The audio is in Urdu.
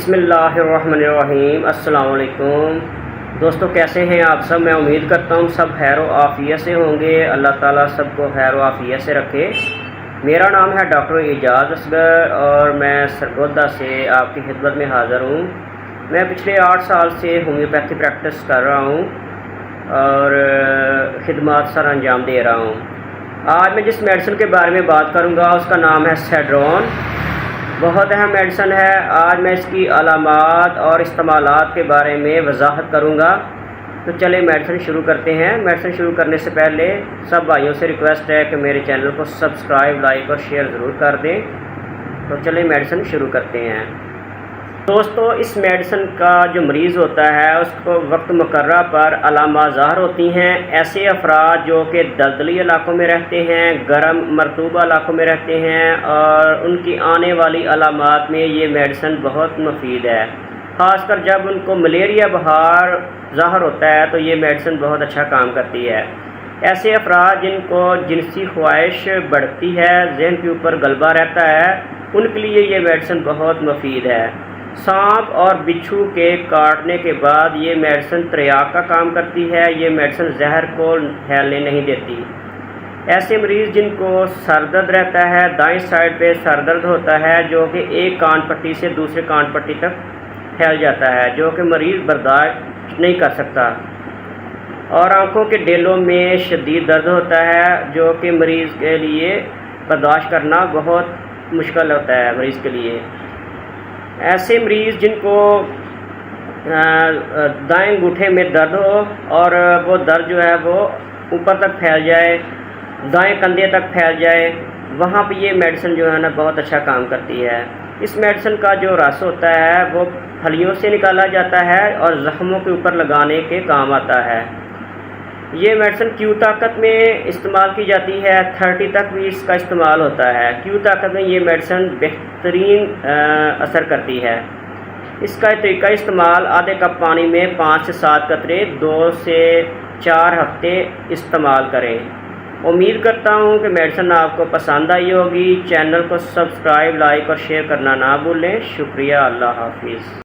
بسم اللہ الرحمن الرحیم۔ السلام علیکم دوستو، کیسے ہیں آپ سب؟ میں امید کرتا ہوں سب خیر و عافیت سے ہوں گے۔ اللہ تعالیٰ سب کو خیر و عافیت سے رکھے۔ میرا نام ہے ڈاکٹر اعجاز اصغر اور میں سرگودا سے آپ کی خدمت میں حاضر ہوں۔ میں پچھلے 8 سال سے ہومیوپیتھی پریکٹس کر رہا ہوں اور خدمات سر انجام دے رہا ہوں۔ آج میں جس میڈیسن کے بارے میں بات کروں گا اس کا نام ہے سیڈرون۔ بہت اہم میڈیسن ہے۔ آج میں اس کی علامات اور استعمالات کے بارے میں وضاحت کروں گا۔ تو چلیں میڈیسن شروع کرتے ہیں۔ میڈیسن شروع کرنے سے پہلے سب بھائیوں سے ریکویسٹ ہے کہ میرے چینل کو سبسکرائب، لائک اور شیئر ضرور کر دیں۔ تو چلیں میڈیسن شروع کرتے ہیں۔ دوستو، اس میڈیسن کا جو مریض ہوتا ہے اس کو وقت مقررہ پر علامات ظاہر ہوتی ہیں۔ ایسے افراد جو کہ دلدلی علاقوں میں رہتے ہیں، گرم مرطوبہ علاقوں میں رہتے ہیں، اور ان کی آنے والی علامات میں یہ میڈیسن بہت مفید ہے۔ خاص کر جب ان کو ملیریا بخار ظاہر ہوتا ہے تو یہ میڈیسن بہت اچھا کام کرتی ہے۔ ایسے افراد جن کو جنسی خواہش بڑھتی ہے، ذہن کے اوپر غلبہ رہتا ہے، ان کے لیے یہ میڈیسن بہت مفید ہے۔ سانپ اور بچھو کے کاٹنے کے بعد یہ میڈیسن تریاق کا کام کرتی ہے۔ یہ میڈیسن زہر کو پھیلنے نہیں دیتی۔ ایسے مریض جن کو سر درد رہتا ہے، دائیں سائڈ پہ سر درد ہوتا ہے جو کہ ایک کان پٹی سے دوسرے کان پٹی تک پھیل جاتا ہے، جو کہ مریض برداشت نہیں کر سکتا، اور آنکھوں کے ڈیلوں میں شدید درد ہوتا ہے جو کہ مریض کے لیے برداشت کرنا بہت مشکل ہوتا ہے مریض کے لیے۔ ایسے مریض جن کو دائیں انگوٹھے میں درد ہو اور وہ درد جو ہے وہ اوپر تک پھیل جائے، دائیں کندھے تک پھیل جائے، وہاں پہ یہ میڈیسن جو ہے نا بہت اچھا کام کرتی ہے۔ اس میڈیسن کا جو رس ہوتا ہے وہ پھلیوں سے نکالا جاتا ہے اور زخموں کے اوپر لگانے کے کام آتا ہے۔ یہ میڈیسن کیو طاقت میں استعمال کی جاتی ہے، 30 تک بھی اس کا استعمال ہوتا ہے۔ کیو طاقت میں یہ میڈیسن بہترین اثر کرتی ہے۔ اس کا طریقہ استعمال: آدھے کپ پانی میں 5 سے 7 قطرے 2 سے 4 ہفتے استعمال کریں۔ امید کرتا ہوں کہ میڈیسن آپ کو پسند آئی ہوگی۔ چینل کو سبسکرائب، لائک اور شیئر کرنا نہ بھولیں۔ شکریہ۔ اللہ حافظ۔